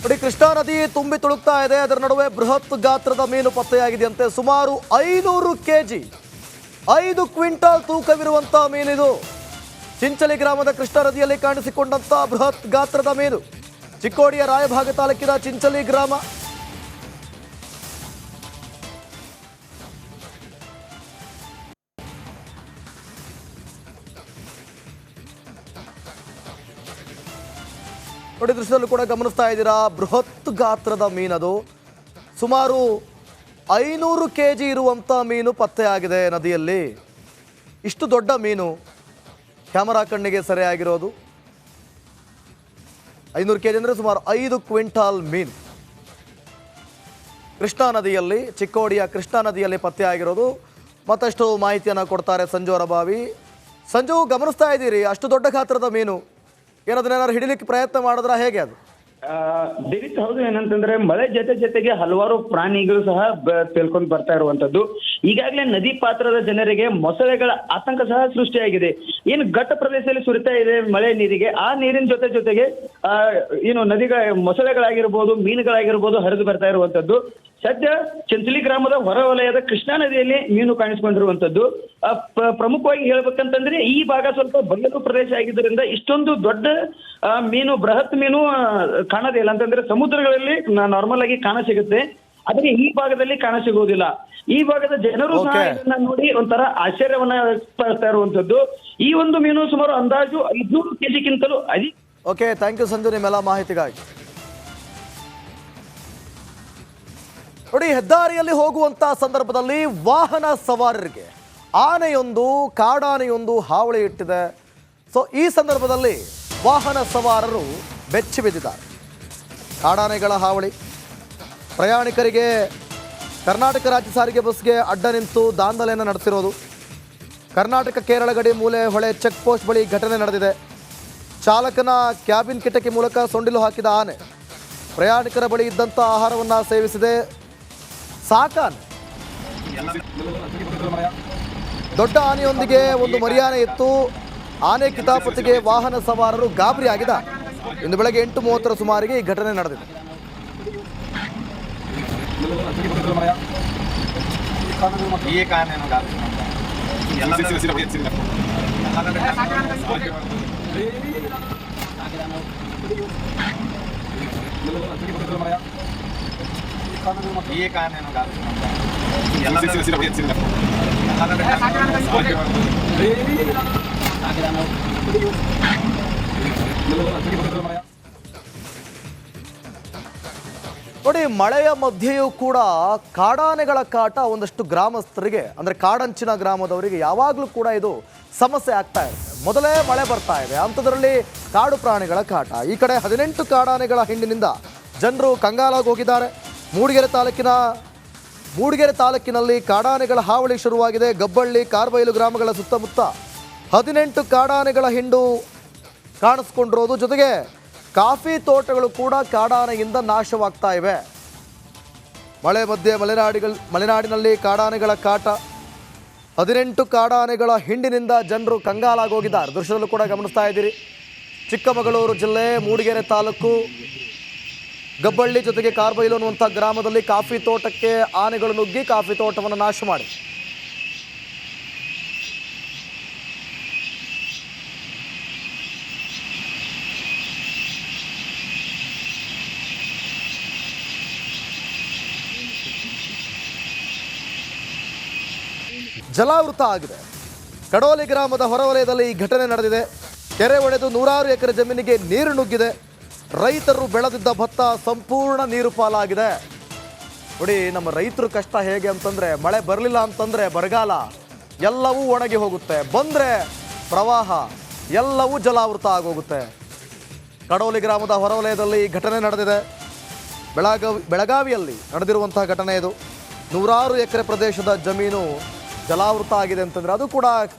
ನೋಡಿ, ಕೃಷ್ಣಾ ನದಿ ತುಂಬಿ ತುಳುಕ್ತಾ ಇದೆ. ಅದರ ನಡುವೆ ಬೃಹತ್ ಗಾತ್ರದ ಮೀನು ಪತ್ತೆಯಾಗಿದೆಯಂತೆ. ಸುಮಾರು 500 ಕೆಜಿ 5 ಕ್ವಿಂಟಾಲ್ ತೂಕವಿರುವಂತಹ ಮೀನಿದು. ಚಿಂಚಲಿ ಗ್ರಾಮದ ಕೃಷ್ಣಾ ನದಿಯಲ್ಲಿ ಕಾಣಿಸಿಕೊಂಡಂತ ಬೃಹತ್ ಗಾತ್ರದ ಮೀನು. ಚಿಕ್ಕೋಡಿಯ ರಾಯಭಾಗ ತಾಲೂಕಿನ ಚಿಂಚಲಿ ಗ್ರಾಮ. ನೋಡಿ, ದೃಶ್ಯದಲ್ಲೂ ಕೂಡ ಗಮನಿಸ್ತಾ ಇದ್ದೀರಾ, ಬೃಹತ್ ಗಾತ್ರದ ಮೀನದು. ಸುಮಾರು 500 ಕೆಜಿ ಇರುವಂಥ ಮೀನು ಪತ್ತೆಯಾಗಿದೆ ನದಿಯಲ್ಲಿ. ಇಷ್ಟು ದೊಡ್ಡ ಮೀನು ಕ್ಯಾಮರಾ ಕಣ್ಣಿಗೆ ಸೆರೆಯಾಗಿರೋದು. 500 ಕೆಜಿ ಅಂದರೆ ಸುಮಾರು 5 ಕ್ವಿಂಟಾಲ್ ಮೀನು ಕೃಷ್ಣಾ ನದಿಯಲ್ಲಿ, ಚಿಕ್ಕೋಡಿಯ ಕೃಷ್ಣಾ ನದಿಯಲ್ಲಿ ಪತ್ತೆಯಾಗಿರೋದು. ಮತ್ತಷ್ಟು ಮಾಹಿತಿಯನ್ನು ಕೊಡ್ತಾರೆ ಸಂಜು ಅರಬಾವಿ. ಸಂಜು, ಗಮನಿಸ್ತಾ ಇದ್ದೀರಿ, ಅಷ್ಟು ದೊಡ್ಡ ಗಾತ್ರದ ಮೀನು ಏನಾದ್ರು ಹಿಡಿಲಿಕ್ಕೆ ಪ್ರಯತ್ನ ಮಾಡಿದ್ರ, ಹೇಗೆ ಅದು? ದಿಲೀಪ್, ಹೌದು. ಏನಂತಂದ್ರೆ ಮಳೆ ಜೊತೆಗೆ ಹಲವಾರು ಪ್ರಾಣಿಗಳು ಸಹ ತೇಲ್ಕೊಂಡು ಬರ್ತಾ ಇರುವಂತದ್ದು. ಈಗಾಗಲೇ ನದಿ ಪಾತ್ರದ ಜನರಿಗೆ ಮೊಸಳೆಗಳ ಆತಂಕ ಸಹ ಸೃಷ್ಟಿಯಾಗಿದೆ. ಏನು ಘಟ್ಟ ಪ್ರದೇಶದಲ್ಲಿ ಸುರಿತಾ ಇದೆ ಮಳೆ ನೀರಿಗೆ, ಆ ನೀರಿನ ಜೊತೆಗೆ ಏನು ನದಿಗಳ ಮೊಸಳೆಗಳಾಗಿರ್ಬೋದು, ಮೀನುಗಳಾಗಿರ್ಬೋದು ಹರಿದು ಬರ್ತಾ ಇರುವಂತದ್ದು. ಸದ್ಯ ಚಿಂಚಲಿ ಗ್ರಾಮದ ಹೊರ ವಲಯದ ಕೃಷ್ಣಾ ನದಿಯಲ್ಲಿ ಮೀನು ಕಾಣಿಸಿಕೊಂಡಿರುವಂತದ್ದು. ಪ್ರಮುಖವಾಗಿ ಹೇಳ್ಬೇಕಂತಂದ್ರೆ ಈ ಭಾಗ ಸ್ವಲ್ಪ ಬಯಲು ಪ್ರದೇಶ ಆಗಿದ್ದರಿಂದ ಇಷ್ಟೊಂದು ದೊಡ್ಡ ಮೀನು, ಬೃಹತ್ ಮೀನು ಕಾಣೋದೇ ಇಲ್ಲ. ಅಂತಂದ್ರೆ ಸಮುದ್ರಗಳಲ್ಲಿ ನಾರ್ಮಲ್ ಆಗಿ ಕಾಣ ಸಿಗುತ್ತೆ, ಆದರೆ ಈ ಭಾಗದಲ್ಲಿ ಕಾಣ ಸಿಗುವುದಿಲ್ಲ. ಈ ಭಾಗದ ಜನರು ಸಹ ಇದನ್ನ ನೋಡಿ ಒಂಥರ ಆಶ್ಚರ್ಯವನ್ನ ವ್ಯಕ್ತಪಡಿಸ್ತಾ ಇರುವಂತದ್ದು. ಈ ಒಂದು ಮೀನು ಸುಮಾರು ಅಂದಾಜು 500 ಕೆಜಿಗಿಂತಲೂ ಅಧಿಕ. ಓಕೆ, ಥ್ಯಾಂಕ್ ಯು ಸಂಜು ನಿಮ್ಮೆಲ್ಲ ಮಾಹಿತಿಗಾಗಿ. ನೋಡಿ, ಹೆದ್ದಾರಿಯಲ್ಲಿ ಹೋಗುವಂತಹ ಸಂದರ್ಭದಲ್ಲಿ ವಾಹನ ಸವಾರರಿಗೆ ಕಾಡಾನೆಯೊಂದು ಹಾವಳಿ ಇಟ್ಟಿದೆ. ಸೊ ಈ ಸಂದರ್ಭದಲ್ಲಿ ವಾಹನ ಸವಾರರು ಬೆಚ್ಚಿ ಬಿದ್ದಿದ್ದಾರೆ. ಕಾಡಾನೆಗಳ ಹಾವಳಿ ಪ್ರಯಾಣಿಕರಿಗೆ ಕರ್ನಾಟಕ ರಾಜ್ಯ ಸಾರಿಗೆ ಬಸ್ಗೆ ಅಡ್ಡ ನಿಂತು ದಾಂಧಲೆಯನ್ನು ನಡೆಸಿರೋದು. ಕರ್ನಾಟಕ ಕೇರಳ ಗಡಿ ಮೂಲೆ ಹೊಳೆ ಚೆಕ್ ಪೋಸ್ಟ್ ಬಳಿ ಘಟನೆ ನಡೆದಿದೆ. ಚಾಲಕನ ಕ್ಯಾಬಿನ್ ಕಿಟಕಿ ಮೂಲಕ ಸೊಂಡಿಲು ಹಾಕಿದ ಆನೆ ಪ್ರಯಾಣಿಕರ ಬಳಿ ಇದ್ದಂಥ ಆಹಾರವನ್ನು ಸೇವಿಸಿದೆ. ಸಾಕಾನೆ ದೊಡ್ಡ ಆನೆಯೊಂದಿಗೆ ಒಂದು ಮರಿಯಾನೆ ಇತ್ತು. ಆನೆ ಕಿತಾಪತಿಗೆ ವಾಹನ ಸವಾರರು ಗಾಬರಿ ಆಗಿದ್ದಾರೆ. ಇಂದು ಬೆಳಗ್ಗೆ 8:30 ಸುಮಾರಿಗೆ ಈ ಘಟನೆ ನಡೆದಿದೆ. ನೋಡಿ, ಮಳೆಯ ಮಧ್ಯೆಯೂ ಕೂಡ ಕಾಡಾನೆಗಳ ಕಾಟ ಒಂದಷ್ಟು ಗ್ರಾಮಸ್ಥರಿಗೆ, ಅಂದರೆ ಕಾಡಂಚಿನ ಗ್ರಾಮದವರಿಗೆ ಯಾವಾಗಲೂ ಕೂಡ ಇದು ಸಮಸ್ಯೆ ಆಗ್ತಾ ಇದೆ. ಮೊದಲೇ ಮಳೆ ಬರ್ತಾ ಇದೆ, ಅಂಥದ್ರಲ್ಲಿ ಕಾಡು ಪ್ರಾಣಿಗಳ ಕಾಟ. ಈ ಕಡೆ 18 ಕಾಡಾನೆಗಳ ಹಿಂಡಿನಿಂದ ಜನರು ಕಂಗಾಲಾಗಿ ಹೋಗಿದ್ದಾರೆ. ಮೂಡಿಗೆರೆ ತಾಲೂಕಿನಲ್ಲಿ ಕಾಡಾನೆಗಳ ಹಾವಳಿ ಶುರುವಾಗಿದೆ. ಗಬ್ಬಳ್ಳಿ, ಕಾರ್ಬೈಲು ಗ್ರಾಮಗಳ ಸುತ್ತಮುತ್ತ 18 ಕಾಡಾನೆಗಳ ಹಿಂಡು ಕಾಣಿಸ್ಕೊಂಡಿರೋದು. ಜೊತೆಗೆ ಕಾಫಿ ತೋಟಗಳು ಕೂಡ ಕಾಡಾನೆಯಿಂದ ನಾಶವಾಗ್ತಾ ಇವೆ. ಮಳೆ ಮಧ್ಯೆ ಮಲೆನಾಡಿನಲ್ಲಿ ಕಾಡಾನೆಗಳ ಕಾಟ. 18 ಕಾಡಾನೆಗಳ ಹಿಂಡಿನಿಂದ ಜನರು ಕಂಗಾಲಾಗೋಗಿದ್ದಾರೆ. ದೃಶ್ಯದಲ್ಲೂ ಕೂಡ ಗಮನಿಸ್ತಾ ಇದ್ದೀರಿ. ಚಿಕ್ಕಮಗಳೂರು ಜಿಲ್ಲೆ ಮೂಡಿಗೆರೆ ತಾಲೂಕು ಗಬ್ಬಳ್ಳಿ ಜೊತೆಗೆ ಕಾರ್ಬೈಲು ಅನ್ನುವಂಥ ಗ್ರಾಮದಲ್ಲಿ ಕಾಫಿ ತೋಟಕ್ಕೆ ಆನೆಗಳು ನುಗ್ಗಿ ಕಾಫಿ ತೋಟವನ್ನು ನಾಶ ಮಾಡಿ ಜಲಾವೃತ ಆಗಿದೆ. ಕಡೋಲಿ ಗ್ರಾಮದ ಹೊರವಲಯದಲ್ಲಿ ಈ ಘಟನೆ ನಡೆದಿದೆ. ಕೆರೆ ಒಡೆದು 100 ಎಕರೆ ಜಮೀನಿಗೆ ನೀರು ನುಗ್ಗಿದೆ. ರೈತರು ಬೆಳೆದಿದ್ದ ಭತ್ತ ಸಂಪೂರ್ಣ ನೀರು ಪಾಲಾಗಿದೆ. ನೋಡಿ, ನಮ್ಮ ರೈತರ ಕಷ್ಟ ಹೇಗೆ ಅಂತಂದರೆ, ಮಳೆ ಬರಲಿಲ್ಲ ಅಂತಂದರೆ ಬರಗಾಲ, ಎಲ್ಲವೂ ಒಣಗಿ ಹೋಗುತ್ತೆ. ಬಂದರೆ ಪ್ರವಾಹ, ಎಲ್ಲವೂ ಜಲಾವೃತ ಆಗೋಗುತ್ತೆ. ಕಡೋಲಿ ಗ್ರಾಮದ ಹೊರವಲಯದಲ್ಲಿ ಈ ಘಟನೆ ನಡೆದಿದೆ. ಬೆಳಗಾವಿಯಲ್ಲಿ ನಡೆದಿರುವಂತಹ ಘಟನೆ ಇದು. 100 ಎಕರೆ ಪ್ರದೇಶದ ಜಮೀನು ಜಲಾವೃತ ಆಗಿದೆ ಅಂತಂದರೆ, ಅದು ಕೂಡ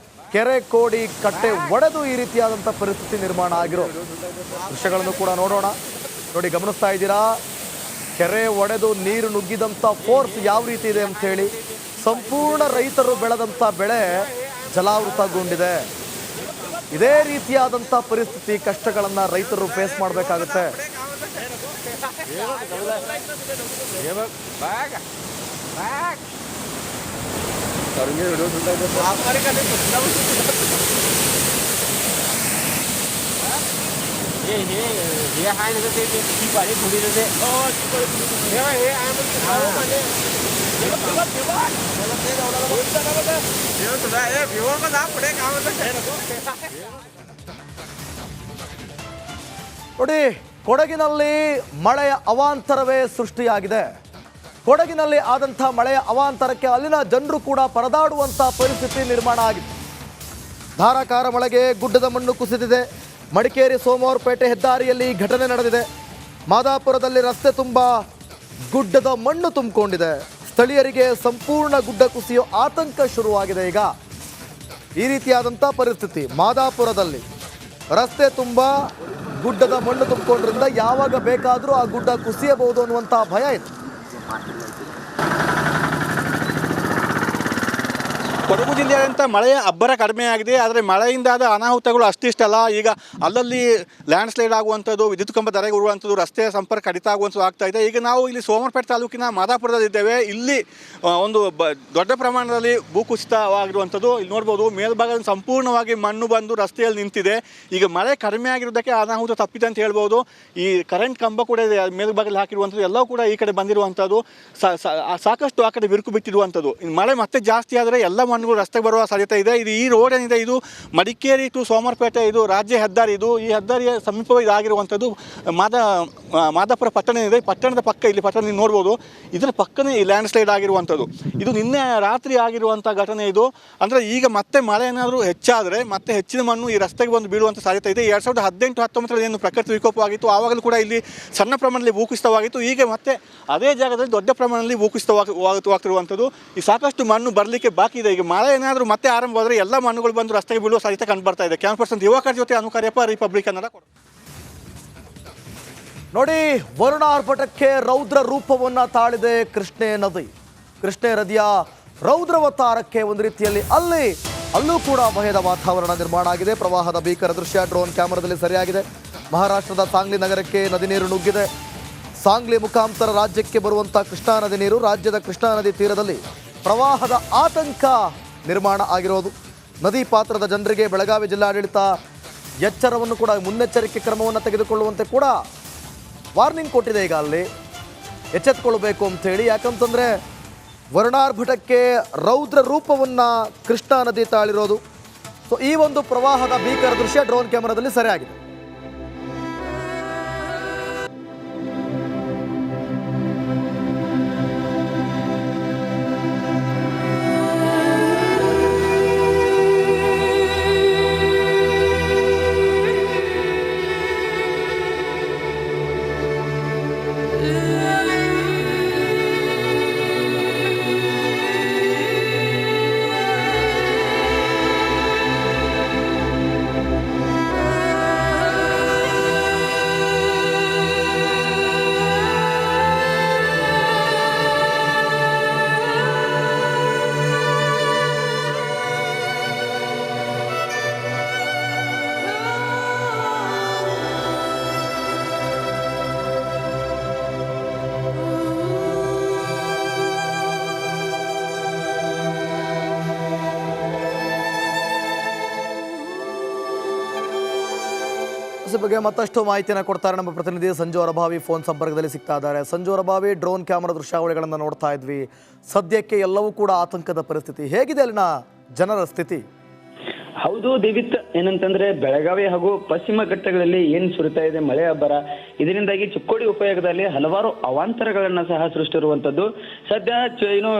ಕೆರೆ ಕೋಡಿ ಕಟ್ಟೆ ಒಡೆದು ಈ ರೀತಿಯಾದಂಥ ಪರಿಸ್ಥಿತಿ ನಿರ್ಮಾಣ ಆಗಿರೋ ದೃಶ್ಯಗಳನ್ನು ಕೂಡ ನೋಡೋಣ. ನೋಡಿ, ಗಮನಿಸ್ತಾ ಇದ್ದೀರಾ, ಕೆರೆ ಒಡೆದು ನೀರು ನುಗ್ಗಿದಂಥ ಫೋರ್ಸ್ ಯಾವ ರೀತಿ ಇದೆ ಅಂಥೇಳಿ. ಸಂಪೂರ್ಣ ರೈತರು ಬೆಳೆದಂಥ ಬೆಳೆ ಜಲಾವೃತಗೊಂಡಿದೆ. ಇದೇ ರೀತಿಯಾದಂಥ ಪರಿಸ್ಥಿತಿ, ಕಷ್ಟಗಳನ್ನು ರೈತರು ಫೇಸ್ ಮಾಡಬೇಕಾಗುತ್ತೆ. ನೋಡಿ, ಕೊಡಗಿನಲ್ಲಿ ಮಳೆಯ ಅವಾಂತರವೇ ಸೃಷ್ಟಿಯಾಗಿದೆ. ಕೊಡಗಿನಲ್ಲಿ ಆದಂಥ ಮಳೆಯ ಅವಾಂತರಕ್ಕೆ ಅಲ್ಲಿನ ಜನರು ಕೂಡ ಪರದಾಡುವಂಥ ಪರಿಸ್ಥಿತಿ ನಿರ್ಮಾಣ ಆಗಿದೆ. ಧಾರಾಕಾರ ಮಳೆಗೆ ಗುಡ್ಡದ ಮಣ್ಣು ಕುಸಿದಿದೆ. ಮಡಿಕೇರಿ ಸೋಮವಾರಪೇಟೆ ಹೆದ್ದಾರಿಯಲ್ಲಿ ಘಟನೆ ನಡೆದಿದೆ. ಮಾದಾಪುರದಲ್ಲಿ ರಸ್ತೆ ತುಂಬ ಗುಡ್ಡದ ಮಣ್ಣು ತುಂಬಿಕೊಂಡಿದೆ. ಸ್ಥಳೀಯರಿಗೆ ಸಂಪೂರ್ಣ ಗುಡ್ಡ ಕುಸಿಯೋ ಆತಂಕ ಶುರುವಾಗಿದೆ. ಈಗ ಈ ರೀತಿಯಾದಂಥ ಪರಿಸ್ಥಿತಿ ಮಾದಾಪುರದಲ್ಲಿ ರಸ್ತೆ ತುಂಬ ಗುಡ್ಡದ ಮಣ್ಣು ತುಂಬಿಕೊಂಡ್ರಿಂದ ಯಾವಾಗ ಬೇಕಾದರೂ ಆ ಗುಡ್ಡ ಕುಸಿಯಬಹುದು ಅನ್ನುವಂಥ ಭಯ ಇದೆ. ಕೊಡಗು ಜಿಲ್ಲೆಯಾದ್ಯಂತ ಮಳೆಯ ಅಬ್ಬರ ಕಡಿಮೆಯಾಗಿದೆ. ಆದರೆ ಮಳೆಯಿಂದಾದ ಅನಾಹುತಗಳು ಅಷ್ಟಿಷ್ಟಲ್ಲ. ಈಗ ಅಲ್ಲಲ್ಲಿ ಲ್ಯಾಂಡ್ ಸ್ಲೈಡ್ ಆಗುವಂಥದ್ದು, ವಿದ್ಯುತ್ ಕಂಬ ಧರೆಗುರುವಂಥದ್ದು, ರಸ್ತೆಯ ಸಂಪರ್ಕ ಕಡಿತ ಆಗುವಂಥದ್ದು ಆಗ್ತಾ ಇದೆ. ಈಗ ನಾವು ಇಲ್ಲಿ ಸೋಮವಾರಪೇಟೆ ತಾಲೂಕಿನ ಮಾದಾಪುರದಲ್ಲಿದ್ದೇವೆ. ಇಲ್ಲಿ ಒಂದು ದೊಡ್ಡ ಪ್ರಮಾಣದಲ್ಲಿ ಭೂಕುಸಿತವಾಗಿರುವಂಥದ್ದು ಇಲ್ಲಿ ನೋಡ್ಬೋದು. ಮೇಲ್ಭಾಗದಲ್ಲಿ ಸಂಪೂರ್ಣವಾಗಿ ಮಣ್ಣು ಬಂದು ರಸ್ತೆಯಲ್ಲಿ ನಿಂತಿದೆ. ಈಗ ಮಳೆ ಕಡಿಮೆ ಆಗಿರೋದಕ್ಕೆ ಅನಾಹುತ ತಪ್ಪಿದೆ ಅಂತ ಹೇಳ್ಬೋದು. ಈ ಕರೆಂಟ್ ಕಂಬ ಕೂಡ ಇದೆ ಮೇಲ್ಭಾಗದಲ್ಲಿ ಹಾಕಿರುವಂಥದ್ದು, ಎಲ್ಲವೂ ಕೂಡ ಈ ಕಡೆ ಬಂದಿರುವಂಥದ್ದು. ಸಾಕಷ್ಟು ಆ ಕಡೆ ಬಿರುಕು ಬಿಟ್ಟಿರುವಂಥದ್ದು. ಮಳೆ ಮತ್ತೆ ಜಾಸ್ತಿ ಆದರೆ ಎಲ್ಲ ಮಣ್ಣುಗಳು ರಸ್ತೆಗೆ ಬರುವ ಸಾಧ್ಯತೆ ಇದೆ. ಇದು ಈ ರೋಡ್ ಏನಿದೆ ಇದು ಮಡಿಕೇರಿ ಟು ಸೋಮವಾರಪೇಟೆ, ಇದು ರಾಜ್ಯ ಹೆದ್ದಾರಿ. ಇದು ಈ ಹೆದ್ದಾರಿಯ ಸಮೀಪವೇ ಇದಾಗಿರುವಂಥದ್ದು. ಮಾದಾಪುರ ಪಟ್ಟಣ ಇದೆ. ಪಟ್ಟಣದ ಪಕ್ಕ ಇಲ್ಲಿ ಪಟ್ಟಣ ನೋಡ್ಬೋದು. ಇದರ ಪಕ್ಕನೇ ಈ ಲ್ಯಾಂಡ್ ಸ್ಲೈಡ್ ಆಗಿರುವಂಥದ್ದು. ಇದು ನಿನ್ನೆ ರಾತ್ರಿ ಆಗಿರುವಂಥ ಘಟನೆ ಇದು. ಅಂದರೆ ಈಗ ಮತ್ತೆ ಮಳೆ ಏನಾದರೂ ಹೆಚ್ಚಾದರೆ ಮತ್ತೆ ಹೆಚ್ಚಿನ ಮಣ್ಣು ಈ ರಸ್ತೆಗೆ ಬಂದು ಬೀಳುವಂಥ ಸಾಧ್ಯತೆ ಇದೆ. 2018-19 ಏನು ಪ್ರಕೃತಿ ವಿಕೋಪವಾಗಿತ್ತು ಆವಾಗಲೂ ಕೂಡ ಇಲ್ಲಿ ಸಣ್ಣ ಪ್ರಮಾಣದಲ್ಲಿ ಭೂಕುಸಿತವಾಗಿತ್ತು. ಈಗ ಮತ್ತೆ ಅದೇ ಜಾಗದಲ್ಲಿ ದೊಡ್ಡ ಪ್ರಮಾಣದಲ್ಲಿ ಭೂಕುಸಿತವಾಗ್ತಿರುವಂಥದ್ದು. ಈ ಸಾಕಷ್ಟು ಮಣ್ಣು ಬರಲಿಕ್ಕೆ ಬಾಕಿ ಇದೆ. ಈಗ ಮಳೆ ಏನಾದರೂ ಮತ್ತೆ ಆರಂಭವಾದರೆ ಎಲ್ಲ ಮಣ್ಣುಗಳು ಬಂದು ರಸ್ತೆಗೆ ಬೀಳುವ ಸಾಧ್ಯತೆ ಕಂಡು ಬರ್ತಾ ಇದೆ. ಕ್ಯಾನ್ ಪರ್ಸನ್ ಯುವಕರ ಜೊತೆ ಅನುಕಾರ್ಯಪ್ಪ, ರಿಪಬ್ಲಿಕ್ ಕನ್ನಡ. ನೋಡಿ, ವರುಣಾರ್ಭಟಕ್ಕೆ ರೌದ್ರ ರೂಪವನ್ನು ತಾಳಿದೆ ಕೃಷ್ಣೆ ನದಿ. ಕೃಷ್ಣೆ ನದಿಯ ರೌದ್ರವತಾರಕ್ಕೆ ಒಂದು ರೀತಿಯಲ್ಲಿ ಅಲ್ಲೂ ಕೂಡ ಭಯದ ವಾತಾವರಣ ನಿರ್ಮಾಣ ಆಗಿದೆ. ಪ್ರವಾಹದ ಭೀಕರ ದೃಶ್ಯ ಡ್ರೋನ್ ಕ್ಯಾಮರಾದಲ್ಲಿ ಸರಿಯಾಗಿದೆ. ಮಹಾರಾಷ್ಟ್ರದ ಸಾಂಗ್ಲಿ ನಗರಕ್ಕೆ ನದಿ ನೀರು ನುಗ್ಗಿದೆ. ಸಾಂಗ್ಲಿ ಮುಖಾಂತರ ರಾಜ್ಯಕ್ಕೆ ಬರುವಂಥ ಕೃಷ್ಣಾ ನದಿ ನೀರು ರಾಜ್ಯದ ಕೃಷ್ಣಾ ನದಿ ತೀರದಲ್ಲಿ ಪ್ರವಾಹದ ಆತಂಕ ನಿರ್ಮಾಣ ಆಗಿರೋದು. ನದಿ ಪಾತ್ರದ ಜನರಿಗೆ ಬೆಳಗಾವಿ ಜಿಲ್ಲಾಡಳಿತ ಎಚ್ಚರವನ್ನು ಕೂಡ, ಮುನ್ನೆಚ್ಚರಿಕೆ ಕ್ರಮವನ್ನು ತೆಗೆದುಕೊಳ್ಳುವಂತೆ ಕೂಡ ವಾರ್ನಿಂಗ್ ಕೊಟ್ಟಿದೆ. ಈಗ ಅಲ್ಲಿ ಎಚ್ಚೆತ್ತುಕೊಳ್ಬೇಕು ಅಂತೇಳಿ. ಯಾಕಂತಂದರೆ ವರುಣಾರ್ಭಟಕ್ಕೆ ರೌದ್ರ ರೂಪವನ್ನು ಕೃಷ್ಣಾ ನದಿ ತಾಳಿರೋದು. ಸೊ ಈ ಒಂದು ಪ್ರವಾಹದ ಭೀಕರ ದೃಶ್ಯ ಡ್ರೋನ್ ಕ್ಯಾಮರಾದಲ್ಲಿ ಸರಿಯಾಗಿದೆ. ಬಗ್ಗೆ ಮತ್ತಷ್ಟು ಮಾಹಿತಿಯನ್ನು ಕೊಡ್ತಾರೆ ನಮ್ಮ ಪ್ರತಿನಿಧಿ ಸಂಜು ಅರಭಾವಿ. ಫೋನ್ ಸಂಪರ್ಕದಲ್ಲಿ ಸಿಗ್ತಾ ಇದ್ದಾರೆ. ಸಂಜು ಅರಭಾವಿ, ಡ್ರೋನ್ ಕ್ಯಾಮರಾ ದೃಶ್ಯಾವಳಿಗಳನ್ನು ನೋಡ್ತಾ ಇದ್ವಿ. ಸದ್ಯಕ್ಕೆ ಎಲ್ಲವೂ ಕೂಡ ಆತಂಕದ ಪರಿಸ್ಥಿತಿ. ಹೇಗಿದೆ ಅಲ್ಲಿನ ಜನರ ಸ್ಥಿತಿ? ಹೌದು ದಿವಿತ್, ಏನಂತಂದ್ರೆ ಬೆಳಗಾವಿ ಹಾಗೂ ಪಶ್ಚಿಮ ಘಟ್ಟಗಳಲ್ಲಿ ಏನ್ ಸುರಿತಾ ಇದೆ ಮಳೆ ಅಬ್ಬರ, ಇದರಿಂದಾಗಿ ಚಿಕ್ಕೋಡಿ ಉಪಯೋಗದಲ್ಲಿ ಹಲವಾರು ಅವಾಂತರಗಳನ್ನ ಸಹ ಸೃಷ್ಟಿರುವಂತದ್ದು. ಸದ್ಯ ಏನು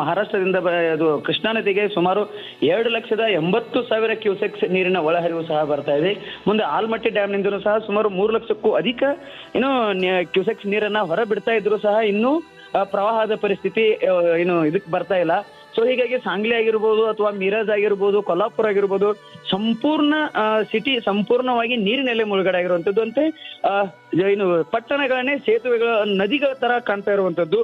ಮಹಾರಾಷ್ಟ್ರದಿಂದ ಅದು ಕೃಷ್ಣಾ ನದಿಗೆ ಸುಮಾರು 2,80,000 ಕ್ಯೂಸೆಕ್ಸ್ ನೀರಿನ ಒಳಹರಿವು ಸಹ ಬರ್ತಾ ಇದೆ. ಮುಂದೆ ಆಲ್ಮಟ್ಟಿ ಡ್ಯಾಮ್ನಿಂದಲೂ ಸಹ ಸುಮಾರು 3 ಲಕ್ಷಕ್ಕೂ ಅಧಿಕ ಏನು ಕ್ಯೂಸೆಕ್ಸ್ ನೀರನ್ನ ಹೊರ ಬಿಡ್ತಾ ಇದ್ರು ಸಹ ಇನ್ನೂ ಪ್ರವಾಹದ ಪರಿಸ್ಥಿತಿ ಏನು ಇದಕ್ಕೆ ಬರ್ತಾ ಇಲ್ಲ. ಸೊ ಹೀಗಾಗಿ ಸಾಂಗ್ಲಿ ಆಗಿರ್ಬೋದು ಅಥವಾ ಮಿರಜ್ ಆಗಿರ್ಬೋದು, ಕೊಲ್ಹಾಪುರ ಆಗಿರ್ಬೋದು, ಸಂಪೂರ್ಣ ಸಿಟಿ ಸಂಪೂರ್ಣವಾಗಿ ನೀರಿನಲ್ಲೇ ಮುಳುಗಡೆ ಆಗಿರುವಂತದ್ದು. ಅಂತೆ ಏನು ಪಟ್ಟಣಗಳನ್ನೇ ಸೇತುವೆಗಳ ನದಿಗಳ ತರ ಕಾಣ್ತಾ ಇರುವಂತದ್ದು.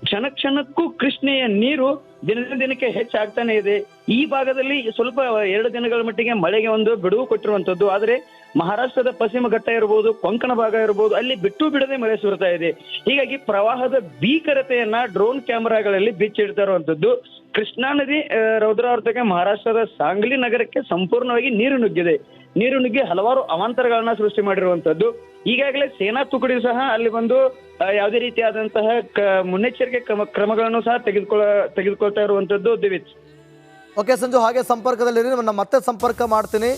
ಕ್ಷಣ ಕ್ಷಣಕ್ಕೂ ಕೃಷ್ಣೆಯ ನೀರು ದಿನದಿಂದ ದಿನಕ್ಕೆ ಹೆಚ್ಚಾಗ್ತಾನೆ ಇದೆ. ಈ ಭಾಗದಲ್ಲಿ ಸ್ವಲ್ಪ 2 ದಿನಗಳ ಮಟ್ಟಿಗೆ ಮಳೆಗೆ ಒಂದು ಬಿಡುವು ಕೊಟ್ಟಿರುವಂತದ್ದು. ಆದರೆ ಮಹಾರಾಷ್ಟ್ರದ ಪಶ್ಚಿಮ ಘಟ್ಟ ಇರ್ಬೋದು, ಕೊಂಕಣ ಭಾಗ ಇರ್ಬೋದು, ಅಲ್ಲಿ ಬಿಟ್ಟು ಬಿಡದೆ ಮಳೆ ಸುರಿತಾ ಇದೆ. ಹೀಗಾಗಿ ಪ್ರವಾಹದ ಭೀಕರತೆಯನ್ನ ಡ್ರೋನ್ ಕ್ಯಾಮೆರಾಗಳಲ್ಲಿ ಬಿಚ್ಚಿಡ್ತಾ ಇರುವಂತದ್ದು. ಕೃಷ್ಣಾ ನದಿ ರೌದ್ರಾವರ್ತಕ್ಕೆ ಮಹಾರಾಷ್ಟ್ರದ ಸಾಂಗ್ಲಿ ನಗರಕ್ಕೆ ಸಂಪೂರ್ಣವಾಗಿ ನೀರು ನುಗ್ಗಿ ಹಲವಾರು ಅವಾಂತರಗಳನ್ನ ಸೃಷ್ಟಿ ಮಾಡಿರುವಂತದ್ದು. ಈಗಾಗಲೇ ಸೇನಾ ತುಕಡಿ ಸಹ ಅಲ್ಲಿ ಬಂದು ಯಾವುದೇ ರೀತಿಯಾದಂತಹ ಮುನ್ನೆಚ್ಚರಿಕೆ ಕ್ರಮಗಳನ್ನು ಸಹ ತೆಗೆದುಕೊಳ್ತಾ ಇರುವಂತದ್ದು. ದಿವಿತ್. ಓಕೆ ಸಂಜು, ಹಾಗೆ ಸಂಪರ್ಕದಲ್ಲಿರಿ, ನಾನು ಮತ್ತೆ ಸಂಪರ್ಕ ಮಾಡ್ತೀನಿ.